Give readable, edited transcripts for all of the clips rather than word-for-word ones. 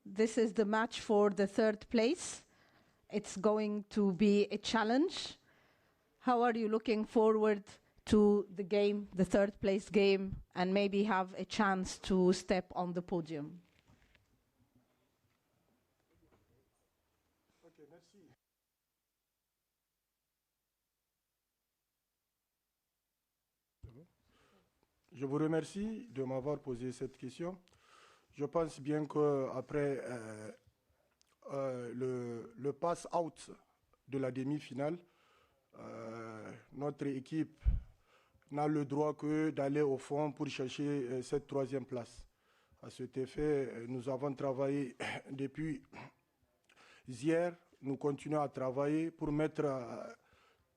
This is the match for the third place. It's going to be a challenge. How are you looking forward to the game, the third place game, and maybe have a chance to step on the podium? Ok, merci. Je vous remercie de m'avoir posé cette question. Je pense bien qu'après le pass-out de la demi-finale, notre équipe n'a le droit que d'aller au fond pour chercher cette troisième place. À cet effet, nous avons travaillé depuis hier, nous continuons à travailler pour mettre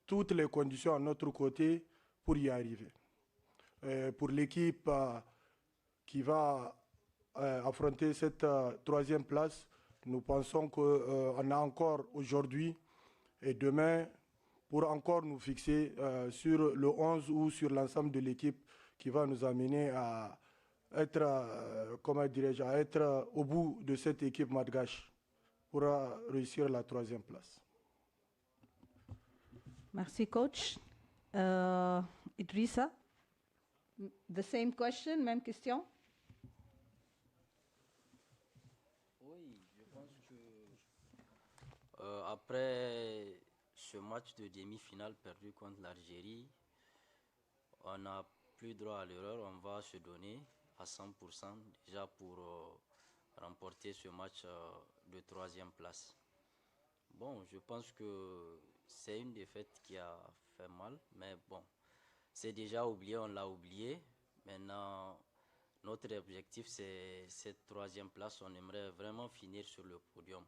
toutes les conditions à notre côté pour y arriver. Pour l'équipe qui va affronter cette troisième place, nous pensons qu'on a encore aujourd'hui et demain pour encore nous fixer sur le 11 ou sur l'ensemble de l'équipe qui va nous amener à être, comment dirais-je, à être au bout de cette équipe malgache pour réussir la troisième place. Merci, coach. Idrissa, the same question, même question? Oui, je pense que après ce match de demi-finale perdu contre l'Algérie, on n'a plus droit à l'erreur. On va se donner à 100% déjà pour remporter ce match de troisième place. Bon, je pense que c'est une défaite qui a fait mal, mais bon, c'est déjà oublié, on l'a oublié. Maintenant, notre objectif, c'est cette troisième place. On aimerait vraiment finir sur le podium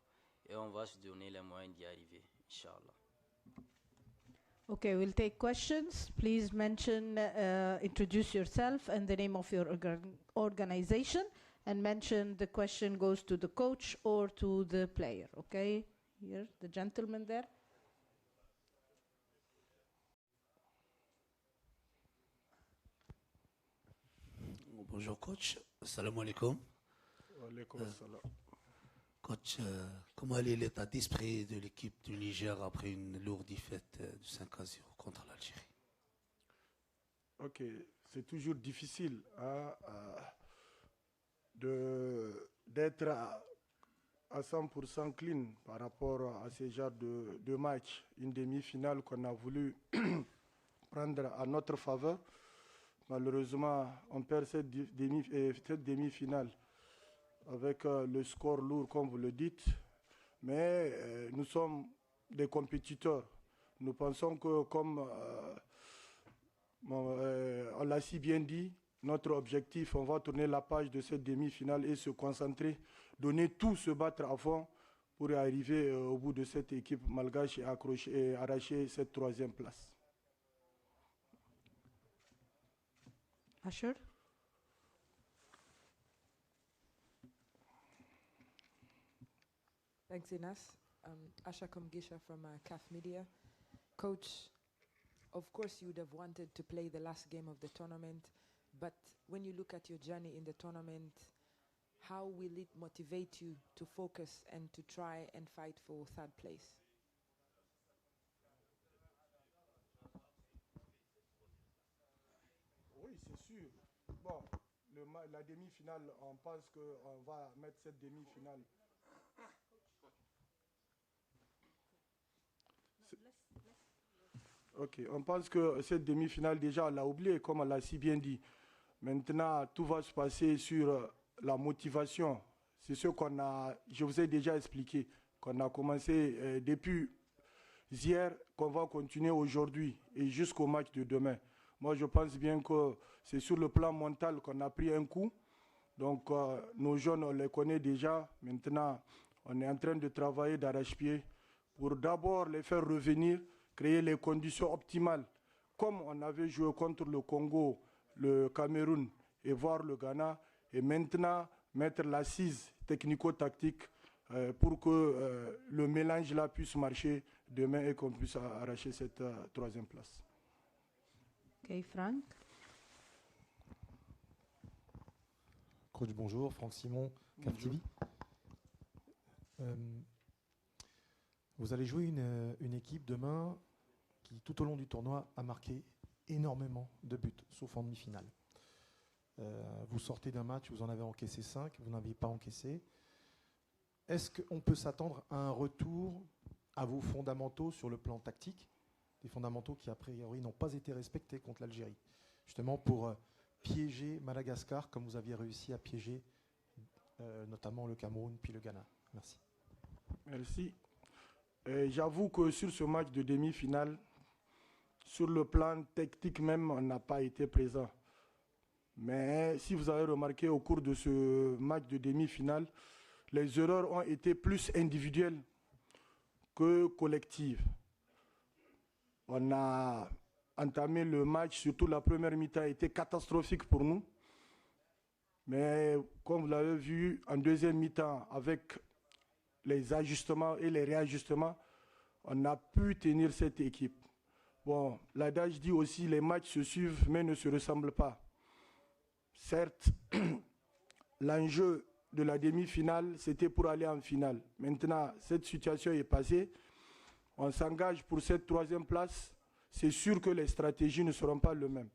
et on va se donner les moyens d'y arriver, Inch'Allah. Okay, we'll take questions. Please mention, introduce yourself and the name of your organization, and mention the question goes to the coach or to the player. Okay, here, the gentleman there. Bonjour coach, salam alaikum. Wa salam. Coach, comment est l'état d'esprit de l'équipe du Niger après une lourde défaite de 5-0 contre l'Algérie? Ok, c'est toujours difficile d'être à 100% clean par rapport à ce genre de match. Une demi-finale qu'on a voulu prendre à notre faveur. Malheureusement, on perd cette demi-finale avec le score lourd, comme vous le dites. Mais nous sommes des compétiteurs. Nous pensons que, comme on l'a si bien dit, notre objectif, on va tourner la page de cette demi-finale et se concentrer, donner tout, se battre à fond pour arriver au bout de cette équipe malgache et arracher cette troisième place. Asher? Thanks, Inas. Asha Komgisha from CAF Media. Coach, of course you would have wanted to play the last game of the tournament, but when you look at your journey in the tournament, how will it motivate you to focus and to try and fight for third place? Oui, c'est sûr. Bon, la demi-finale, on pense qu'on va mettre cette demi-finale. Ok, on pense que cette demi-finale, déjà, on l'a oubliée, comme on l'a si bien dit. Maintenant, tout va se passer sur la motivation. C'est ce je vous ai déjà expliqué, qu'on a commencé depuis hier, qu'on va continuer aujourd'hui et jusqu'au match de demain. Moi, je pense bien que c'est sur le plan mental qu'on a pris un coup. Donc, nos jeunes, on les connaît déjà. Maintenant, on est en train de travailler d'arrache-pied pour d'abord les faire revenir, créer les conditions optimales, comme on avait joué contre le Congo, le Cameroun et voir le Ghana, et maintenant mettre l'assise technico-tactique pour que le mélange là puisse marcher demain et qu'on puisse arracher cette troisième place. Ok, Franck. Coach, bonjour. Franck Simon, CAF TV. Vous allez jouer une équipe demain qui, tout au long du tournoi, a marqué énormément de buts, sauf en demi-finale. Vous sortez d'un match, vous en avez encaissé 5, vous n'aviez pas encaissé. Est-ce qu'on peut s'attendre à un retour à vos fondamentaux sur le plan tactique, des fondamentaux qui, a priori, n'ont pas été respectés contre l'Algérie, justement pour piéger Madagascar, comme vous aviez réussi à piéger notamment le Cameroun puis le Ghana? Merci. Merci. J'avoue que sur ce match de demi-finale, sur le plan technique même, on n'a pas été présent. Mais si vous avez remarqué au cours de ce match de demi-finale, les erreurs ont été plus individuelles que collectives. On a entamé le match, surtout la première mi-temps, était catastrophique pour nous. Mais comme vous l'avez vu, en deuxième mi-temps, avec les ajustements et les réajustements, on a pu tenir cette équipe. Bon, l'adage dit aussi les matchs se suivent mais ne se ressemblent pas. Certes, l'enjeu de la demi-finale, c'était pour aller en finale. Maintenant, cette situation est passée. On s'engage pour cette troisième place. C'est sûr que les stratégies ne seront pas les mêmes.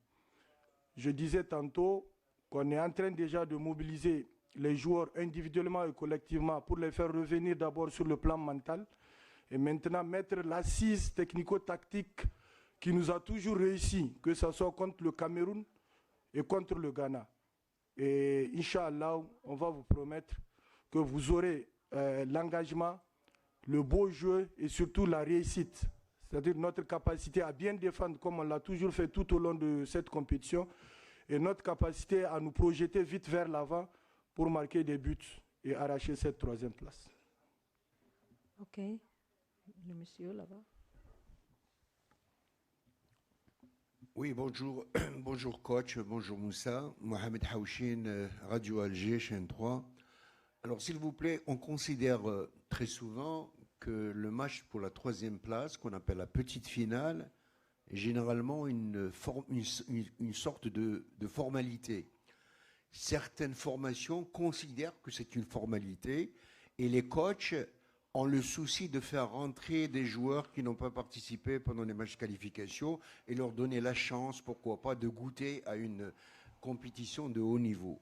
Je disais tantôt qu'on est en train déjà de mobiliser les joueurs individuellement et collectivement pour les faire revenir d'abord sur le plan mental et maintenant mettre l'assise technico-tactique qui nous a toujours réussi, que ce soit contre le Cameroun et contre le Ghana. Et Inch'Allah, on va vous promettre que vous aurez l'engagement, le beau jeu et surtout la réussite. C'est-à-dire notre capacité à bien défendre comme on l'a toujours fait tout au long de cette compétition et notre capacité à nous projeter vite vers l'avant pour marquer des buts et arracher cette troisième place. Ok. Le monsieur là-bas. Oui, bonjour, bonjour coach, bonjour Moussa, Mohamed Haouchine, Radio Alger, chaîne 3. Alors s'il vous plaît, on considère très souvent que le match pour la troisième place, qu'on appelle la petite finale, est généralement une sorte de formalité. Certaines formations considèrent que c'est une formalité et les coachs ont le souci de faire rentrer des joueurs qui n'ont pas participé pendant les matchs de qualification et leur donner la chance, pourquoi pas, de goûter à une compétition de haut niveau.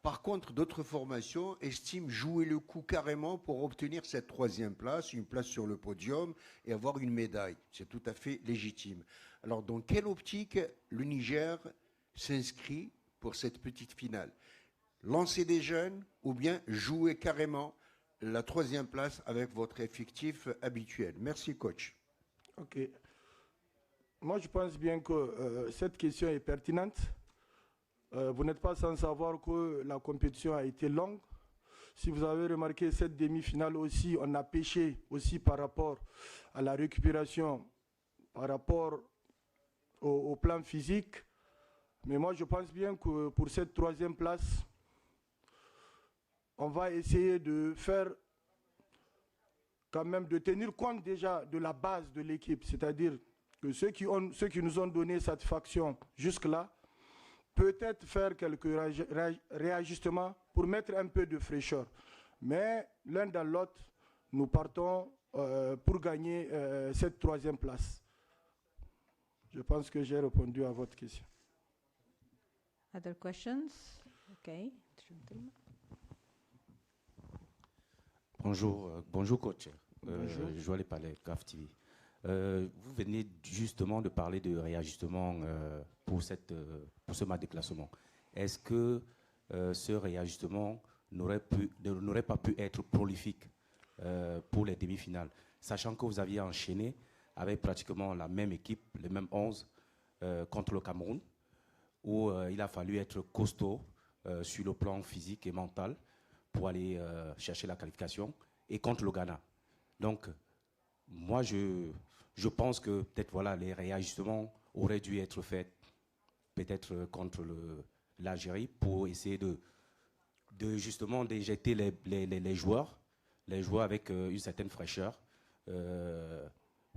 Par contre, d'autres formations estiment jouer le coup carrément pour obtenir cette troisième place, une place sur le podium et avoir une médaille. C'est tout à fait légitime. Alors, dans quelle optique le Niger s'inscrit pour cette petite finale? Lancer des jeunes ou bien jouer carrément la troisième place avec votre effectif habituel? Merci, coach. Ok. Moi, je pense bien que cette question est pertinente. Vous n'êtes pas sans savoir que la compétition a été longue. Si vous avez remarqué, cette demi-finale aussi, on a pêché aussi par rapport à la récupération, par rapport au plan physique. Mais moi, je pense bien que pour cette troisième place, on va essayer de faire quand même, de tenir compte déjà de la base de l'équipe. C'est-à-dire que ceux qui nous ont donné satisfaction jusque-là, peut-être faire quelques réajustements pour mettre un peu de fraîcheur. Mais l'un dans l'autre, nous partons pour gagner cette troisième place. Je pense que j'ai répondu à votre question. Other questions? Okay. Bonjour, bonjour coach. Bonjour. Joël Palais, CAF TV. Vous venez justement de parler de réajustement pour ce match de classement. Est-ce que ce réajustement n'aurait pas pu être prolifique pour les demi-finales, sachant que vous aviez enchaîné avec pratiquement la même équipe, les mêmes 11 contre le Cameroun, où il a fallu être costaud sur le plan physique et mental pour aller chercher la qualification, et contre le Ghana. Donc, moi, je pense que peut-être voilà, les réajustements auraient dû être faits peut-être contre l'Algérie pour essayer de justement d'éjecter les joueurs avec une certaine fraîcheur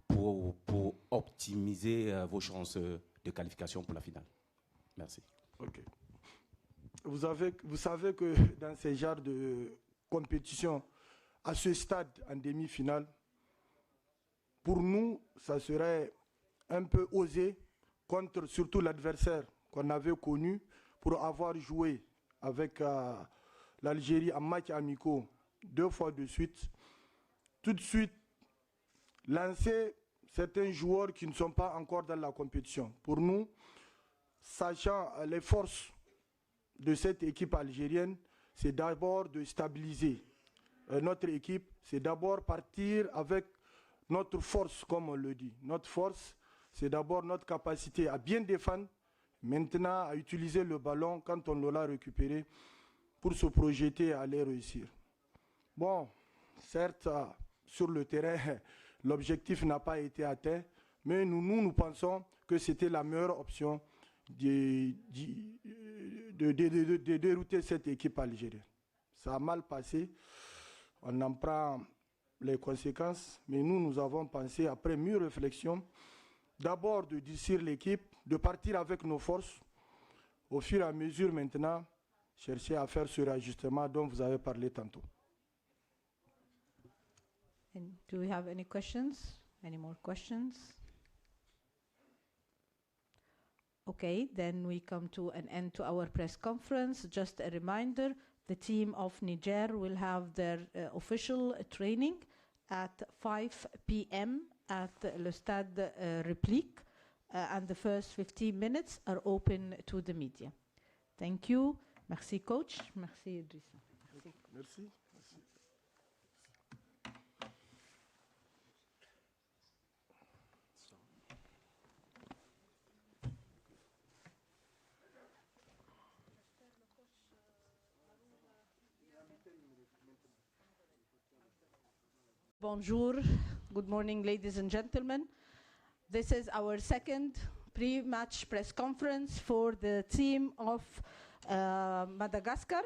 pour optimiser vos chances de qualification pour la finale. Merci. Ok. Vous savez que dans ces genres de compétition, à ce stade en demi-finale, pour nous, ça serait un peu osé contre surtout l'adversaire qu'on avait connu pour avoir joué avec l'Algérie en match amicaux 2 fois de suite. Tout de suite, lancer certains joueurs qui ne sont pas encore dans la compétition. Pour nous, sachant les forces de cette équipe algérienne, c'est d'abord de stabiliser notre équipe, c'est d'abord partir avec notre force, comme on le dit. Notre force, c'est d'abord notre capacité à bien défendre, maintenant à utiliser le ballon quand on l'aura récupéré pour se projeter et aller réussir. Bon, certes, sur le terrain, l'objectif n'a pas été atteint, mais nous pensons que c'était la meilleure option de dérouter cette équipe algérienne. Ça a mal passé, on en prend les conséquences, mais nous avons pensé, après mûre réflexion, d'abord de durcir l'équipe, de partir avec nos forces, au fur et à mesure maintenant, chercher à faire ce réajustement dont vous avez parlé tantôt. And do we have any questions? Any more questions? Okay, then we come to an end to our press conference. Just a reminder, the team of Niger will have their official training at 5 p.m. at Le Stade République, and the first 15 minutes are open to the media. Thank you. Merci, coach. Merci, Idrissa. Merci. Merci. Bonjour. Good morning, ladies and gentlemen. This is our second pre-match press conference for the team of Madagascar,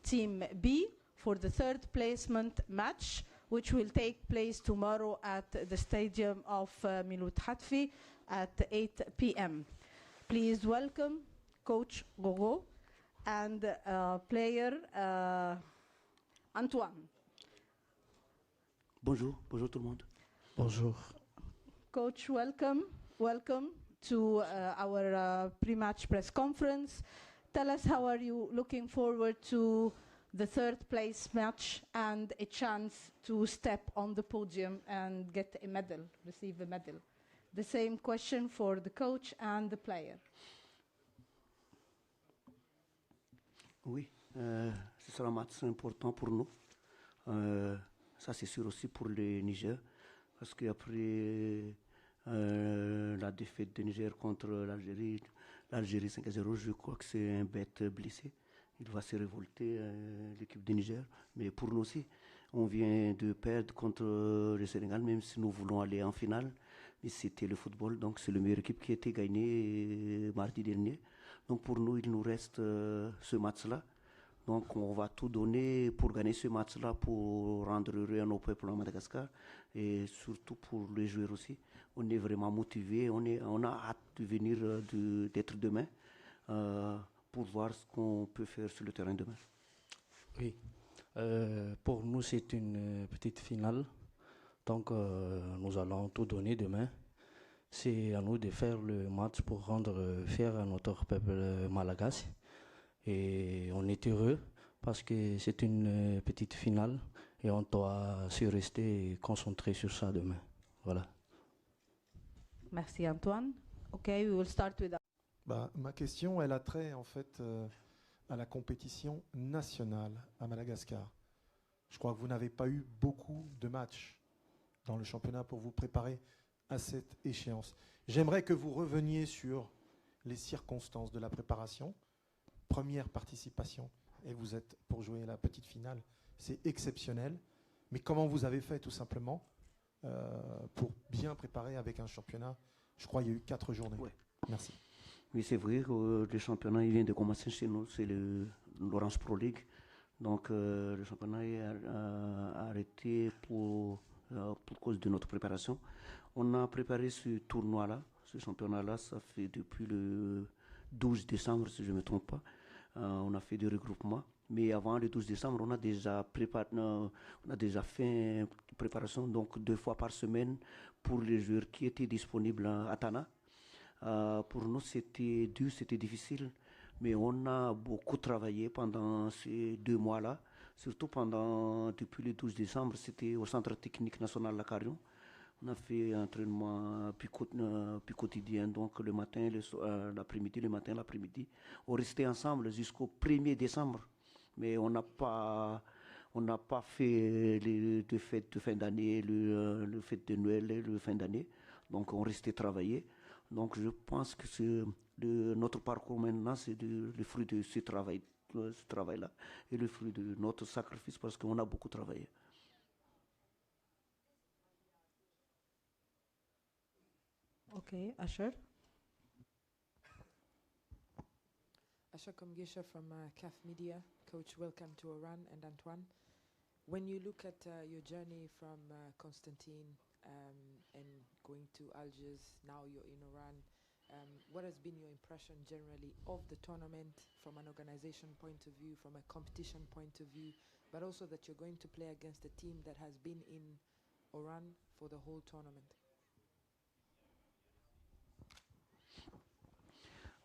Team B, for the third placement match, which will take place tomorrow at the stadium of Miloud Hatfi at 8 p.m. Please welcome Coach Gogo and player Antoine. Bonjour, bonjour tout le monde. Bonjour. Coach, welcome. Welcome to our pre-match press conference. Tell us, how are you looking forward to the third place match and a chance to step on the podium and get a medal, receive a medal? The same question for the coach and the player. Oui, ce sera un match important pour nous. Ça, c'est sûr aussi pour le Niger, parce qu'après la défaite du Niger contre l'Algérie 5-0, je crois que c'est un bête blessé. Il va se révolter, l'équipe du Niger. Mais pour nous aussi, on vient de perdre contre le Sénégal, même si nous voulons aller en finale. Mais c'était le football, donc c'est la meilleure équipe qui a été gagnée mardi dernier. Donc pour nous, il nous reste ce match-là. Donc on va tout donner pour gagner ce match-là, pour rendre heureux à nos peuples en Madagascar et surtout pour les joueurs aussi. On est vraiment motivés, on a hâte de venir, d'être demain pour voir ce qu'on peut faire sur le terrain demain. Oui, pour nous c'est une petite finale, donc nous allons tout donner demain. C'est à nous de faire le match pour rendre fier à notre peuple malagasy. Et on est heureux parce que c'est une petite finale et on doit se rester concentré sur ça demain. Voilà. Merci Antoine. Okay, we will start with. Ma question, elle a trait en fait à la compétition nationale à Madagascar. Je crois que vous n'avez pas eu beaucoup de matchs dans le championnat pour vous préparer à cette échéance. J'aimerais que vous reveniez sur les circonstances de la préparation. Première participation et vous êtes pour jouer la petite finale. C'est exceptionnel. Mais comment vous avez fait tout simplement pour bien préparer avec un championnat? Je crois qu'il y a eu 4 journées. Ouais. Merci. Oui, c'est vrai que le championnat il vient de commencer chez nous, c'est l'Orange Pro League. Donc le championnat est arrêté pour cause de notre préparation. On a préparé ce tournoi-là, ce championnat-là, ça fait depuis le 12 décembre, si je ne me trompe pas. On a fait des regroupements. Mais avant le 12 décembre, on a déjà fait une préparation donc 2 fois par semaine pour les joueurs qui étaient disponibles à Tana. Pour nous, c'était dur, c'était difficile, mais on a beaucoup travaillé pendant ces 2 mois-là, surtout depuis le 12 décembre, c'était au Centre technique national La Carrion. On a fait un entraînement plus quotidien, donc le matin, l'après-midi, le matin, l'après-midi. On restait ensemble jusqu'au 1er décembre, mais on n'a pas fait les 2 fêtes de fin d'année, le fête de Noël et le fin d'année. Donc on restait travailler. Donc je pense que notre parcours maintenant, c'est le fruit de ce travail-là et le fruit de notre sacrifice parce qu'on a beaucoup travaillé. Okay, Asher. Asha Komgesha from CAF Media. Coach, welcome to Oran and Antoine. When you look at your journey from Constantine and going to Algiers, now you're in Oran, what has been your impression generally of the tournament from an organization point of view, from a competition point of view, but also that you're going to play against a team that has been in Oran for the whole tournament?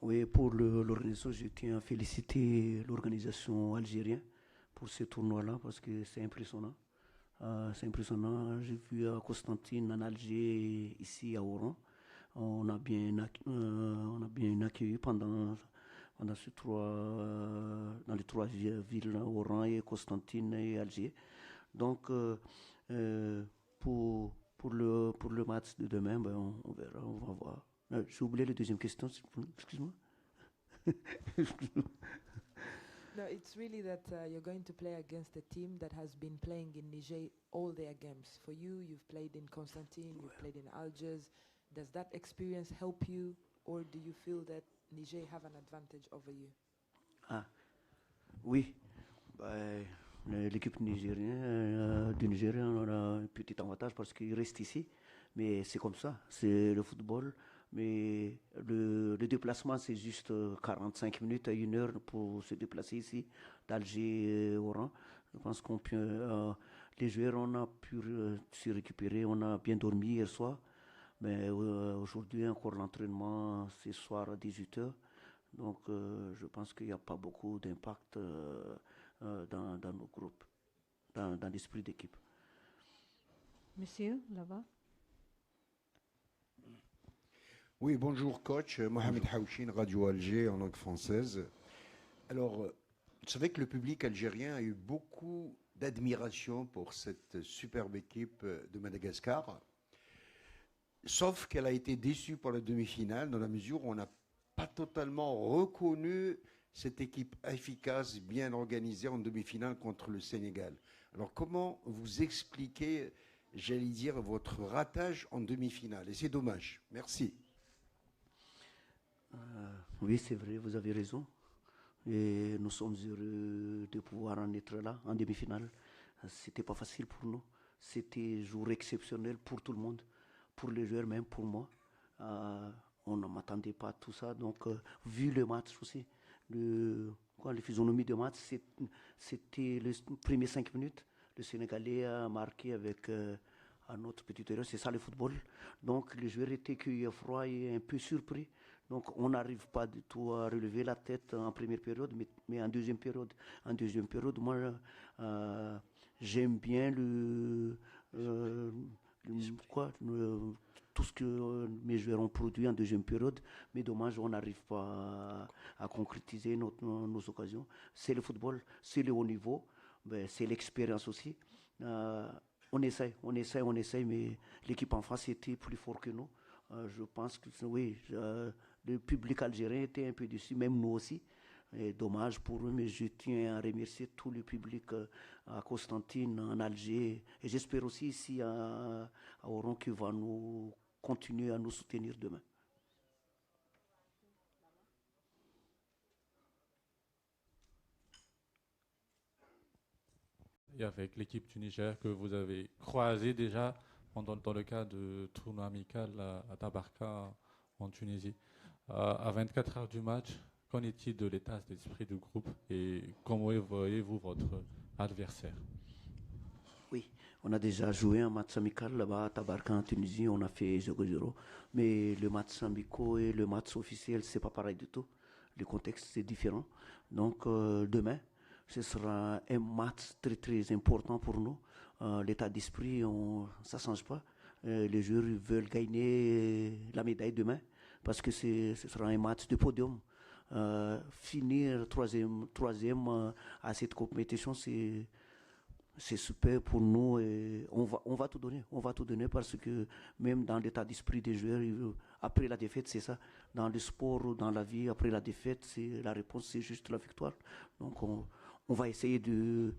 Oui, pour l'organisation, je tiens à féliciter l'organisation algérienne pour ce tournoi-là parce que c'est impressionnant. C'est impressionnant. J'ai vu à Constantine, en Alger, ici à Oran. On a bien accueilli pendant ces dans les 3 villes, Oran et Constantine et Alger. Donc, pour le match de demain, on verra, on va voir. J'ai oublié la deuxième question, excuse-moi. No, it's really that you're going to play against a team that has been playing in Niger all their games. For you, you've played in Constantine, you've played in Algiers. Does that experience help you, or do you feel that Niger have an advantage over you? Oui. L'équipe nigérienne, du Nigeria, on a un petit avantage parce qu'il reste ici. Mais c'est comme ça, c'est le football. Mais le déplacement, c'est juste 45 minutes à 1 heure pour se déplacer ici, d'Alger et Oran. Je pense qu'on peut. Les joueurs, on a pu se récupérer, on a bien dormi hier soir. Mais aujourd'hui, encore l'entraînement, c'est soir à 18h. Donc, je pense qu'il n'y a pas beaucoup d'impact dans nos groupes, dans l'esprit d'équipe. Monsieur, là-bas. Oui, bonjour coach, Mohamed Haouchine, Radio Alger en langue française. Alors, vous savez que le public algérien a eu beaucoup d'admiration pour cette superbe équipe de Madagascar, sauf qu'elle a été déçue pour la demi-finale dans la mesure où on n'a pas totalement reconnu cette équipe efficace, bien organisée en demi-finale contre le Sénégal. Alors, comment vous expliquez, j'allais dire, votre ratage en demi-finale? Et c'est dommage. Merci. Oui, c'est vrai, vous avez raison. Et nous sommes heureux de pouvoir en être là, en demi-finale. C'était pas facile pour nous. C'était un jour exceptionnel pour tout le monde, pour les joueurs, même pour moi. On ne m'attendait pas à tout ça. Donc, vu le match aussi, la physionomie de match, c'était les premiers 5 minutes. Le Sénégalais a marqué avec un autre petit erreur. C'est ça le football. Donc, les joueurs étaient cueillis à froid et un peu surpris. Donc, on n'arrive pas du tout à relever la tête en première période, mais en deuxième période. En deuxième période, moi, j'aime bien tout ce que mes joueurs ont produit en deuxième période, mais dommage, on n'arrive pas à concrétiser nos occasions. C'est le football, c'est le haut niveau, c'est l'expérience aussi. On essaie, mais l'équipe en face était plus fort que nous. Je pense que oui, le public algérien était un peu déçu, même nous aussi. Et dommage pour eux, mais je tiens à remercier tout le public à Constantine, en Alger, et j'espère aussi ici à Oran qui va nous continuer à nous soutenir demain. Et avec l'équipe du Niger que vous avez croisée déjà dans le cas de tournoi amical à Tabarka en Tunisie. À 24 heures du match, qu'en est-il de l'état d'esprit du groupe et comment voyez-vous votre adversaire? Oui, on a déjà joué un match amical là-bas à Tabarka en Tunisie, on a fait 0-0. Mais le match amical et le match officiel, c'est pas pareil du tout. Le contexte, c'est différent. Donc demain, ce sera un match très très important pour nous. L'état d'esprit, ça ne change pas. Les joueurs veulent gagner la médaille demain parce que ce sera un match de podium. Finir troisième à cette compétition, c'est super pour nous et on va tout donner. On va tout donner parce que même dans l'état d'esprit des joueurs, après la défaite, c'est ça. Dans le sport ou dans la vie, après la défaite, la réponse, c'est juste la victoire. Donc on va essayer de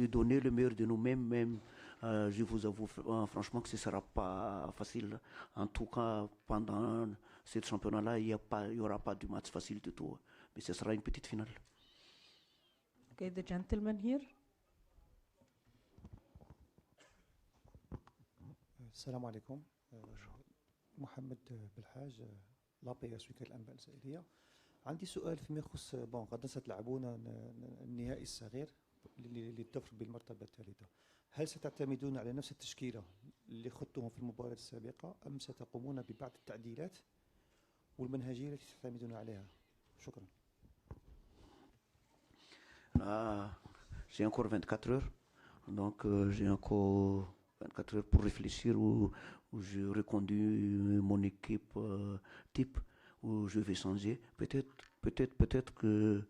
donner le meilleur de nous-mêmes. Même, je vous avoue franchement que ce ne sera pas facile. En tout cas, pendant ce championnat-là, il n'y aura pas de match facile du tout. Mais ce sera une petite finale. Okay, the gentleman here. السلام عليكم. محمد بالحاج لابي سويكر الانباء الجزائريه. عندي سؤال فيما يخص غدا ستلعبون النهائي الصغير للدفع بالمرتبه الثالثه. هل ستعتمدون على نفس التشكيله اللي خضتوهم في المباراه السابقه ام ستقومون ببعض التعديلات والمنهجيه التي تعتمدون عليها؟ شكرا. J'ai encore 24 heures, donc j'ai encore 24 heures pour réfléchir où je reconduis mon équipe type, où je vais changer. Peut-être que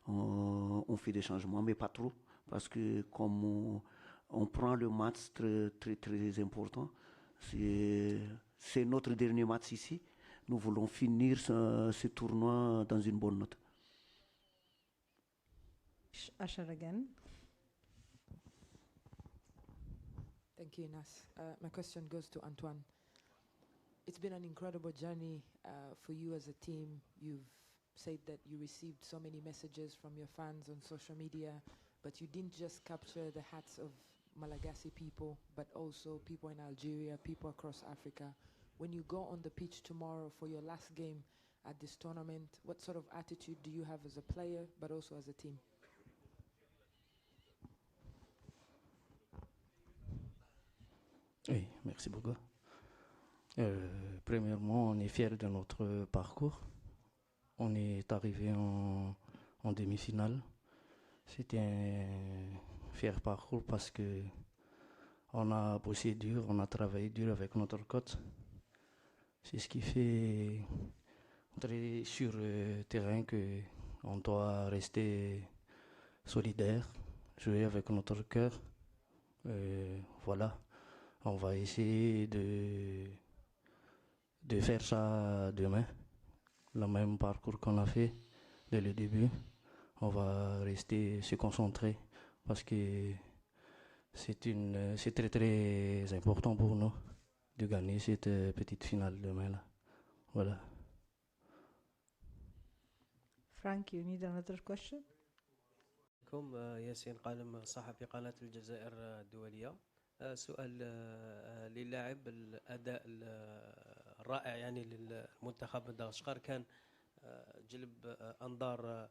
on fait des changements, mais pas trop, parce que comme on prend le match très, très, très important, c'est notre dernier match ici. Nous voulons finir ce tournoi dans une bonne note. Asher again. Thank you, Inas. My question goes to Antoine. It's been an incredible journey for you as a team. You've said that you received so many messages from your fans on social media, but you didn't just capture the hearts of Malagasy people, but also people in Algeria, people across Africa. When you go on the pitch tomorrow for your last game at this tournament, what sort of attitude do you have as a player, but also as a team? Oui, merci beaucoup. Premièrement, on est fiers de notre parcours. On est arrivé en demi-finale. C'était un fier parcours parce que on a bossé dur, on a travaillé dur avec notre coach. C'est ce qui fait sur le terrain qu'on doit rester solidaire, jouer avec notre cœur. Voilà. On va essayer de faire ça demain, le même parcours qu'on a fait dès le début. On va rester se concentrer parce que c'est très très important pour nous de gagner cette petite finale demain là. Voilà. Frank, you need another question? ياسين قالم صحفي قناة الجزائر الدولية. سؤال للاعب الأداء الرائع يعني للمنتخب مدغشقر كان جلب أنظار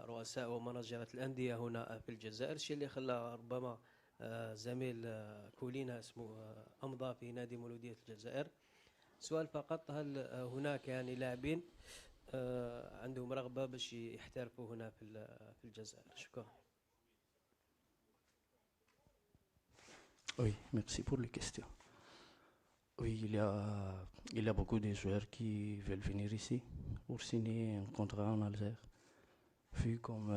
رؤساء ومناجرة الأندية هنا في الجزائر، الشيء اللي خلى ربما زميل كولينا اسمه أمضى في نادي مولودية الجزائر. سؤال فقط، هل هناك يعني لاعبين عندهم رغبة باش يحترفوا هنا في الجزائر؟ شكرا. Oui, merci pour les questions. Oui, il y a beaucoup de joueurs qui veulent venir ici pour signer un contrat en Algérie. Vu comme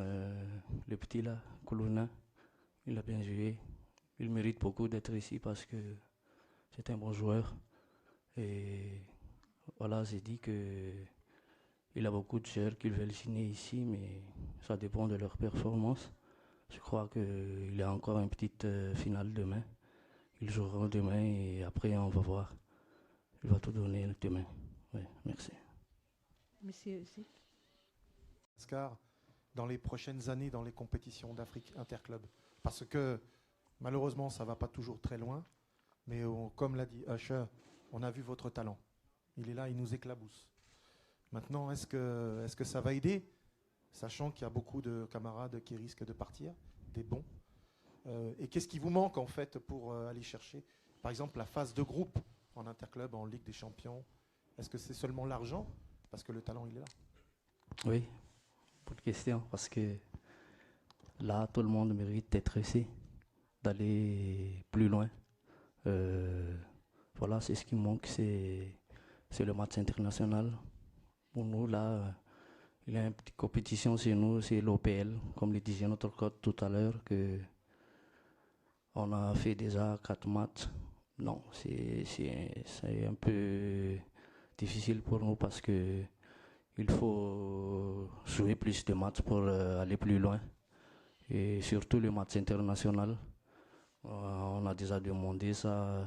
le petit là, Koulouna, il a bien joué. Il mérite beaucoup d'être ici parce que c'est un bon joueur. Et voilà, j'ai dit que il y a beaucoup de joueurs qui veulent signer ici, mais ça dépend de leur performance. Je crois qu'il y a encore une petite finale demain. Ils joueront demain et après on va voir. Il va tout donner demain. Oui, merci. Monsieur aussi. Oscar, dans les prochaines années dans les compétitions d'Afrique interclub, parce que malheureusement ça ne va pas toujours très loin, mais comme l'a dit Usher, on a vu votre talent. Il est là, il nous éclabousse. Maintenant, est-ce que ça va aider, sachant qu'il y a beaucoup de camarades qui risquent de partir, des bons et qu'est-ce qui vous manque en fait pour aller chercher, par exemple, la phase de groupe en interclub, en Ligue des Champions? Est-ce que c'est seulement l'argent? Parce que le talent, il est là. Oui, bonne question, parce que là, tout le monde mérite d'être ici, d'aller plus loin. Voilà, c'est ce qui manque, c'est le match international. Pour nous, là, il y a une petite compétition chez nous, c'est l'OPL, comme le disait notre coach tout à l'heure, que on a fait déjà 4 matchs. Non, c'est un peu difficile pour nous parce que il faut jouer plus de matchs pour aller plus loin. Et surtout le match international. On a déjà demandé ça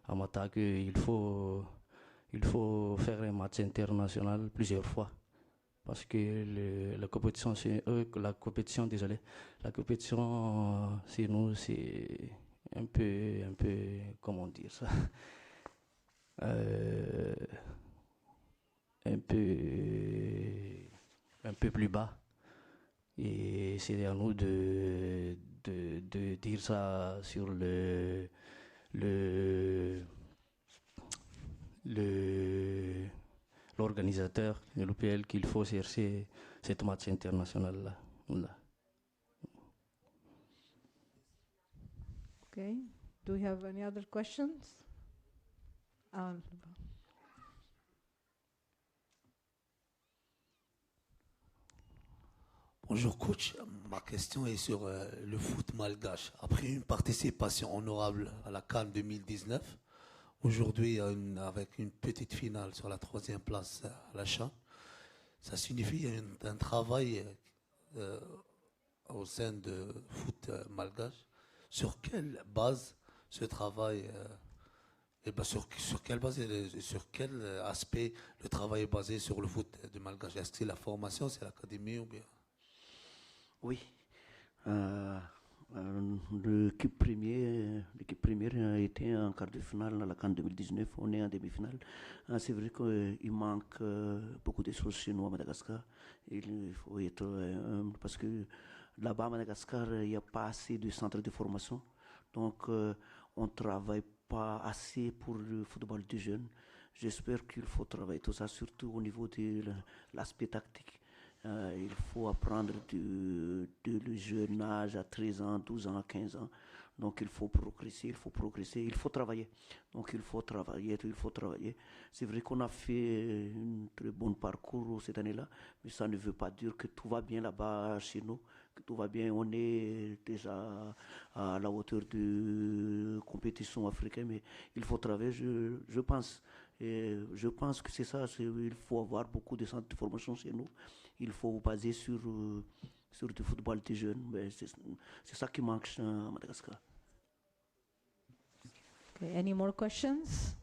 à Mata qu'il faut faire un match international plusieurs fois. Parce que la compétition, c'est nous, c'est un peu, comment dire ça, un peu plus bas. Et c'est à nous de dire ça sur l'organisateur de l'OPL qu'il faut chercher cette match international là. Okay. Do we have any other questions? Bonjour coach, ma question est sur le foot malgache. Après une participation honorable à la CAN 2019, aujourd'hui avec une petite finale sur la 3e place à la CHAN, ça signifie un travail au sein de foot malgache. Sur quelle base ce travail sur quelle base et sur quel aspect le travail est basé sur le foot de malgache? Est-ce que c'est la formation, c'est l'académie ou bien? Oui. L'équipe première a été en quart de finale dans la CAN 2019. On est en demi-finale. C'est vrai qu'il manque beaucoup de choses chez nous à Madagascar. Il faut être parce que là-bas à Madagascar, il n'y a pas assez de centres de formation. Donc, on ne travaille pas assez pour le football des jeunes. J'espère qu'il faut travailler tout ça, surtout au niveau de l'aspect tactique. Il faut apprendre de le jeune âge à 13 ans, 12 ans, 15 ans. Donc il faut progresser, il faut travailler. Donc il faut travailler. C'est vrai qu'on a fait un très bon parcours cette année-là, mais ça ne veut pas dire que tout va bien là-bas chez nous, que tout va bien. On est déjà à la hauteur de compétition africaine, mais il faut travailler, je pense. Et je pense que c'est ça, il faut avoir beaucoup de centres de formation chez nous. Il faut baser sur du football des jeunes. C'est ça qui manque à Madagascar. Okay, any more questions?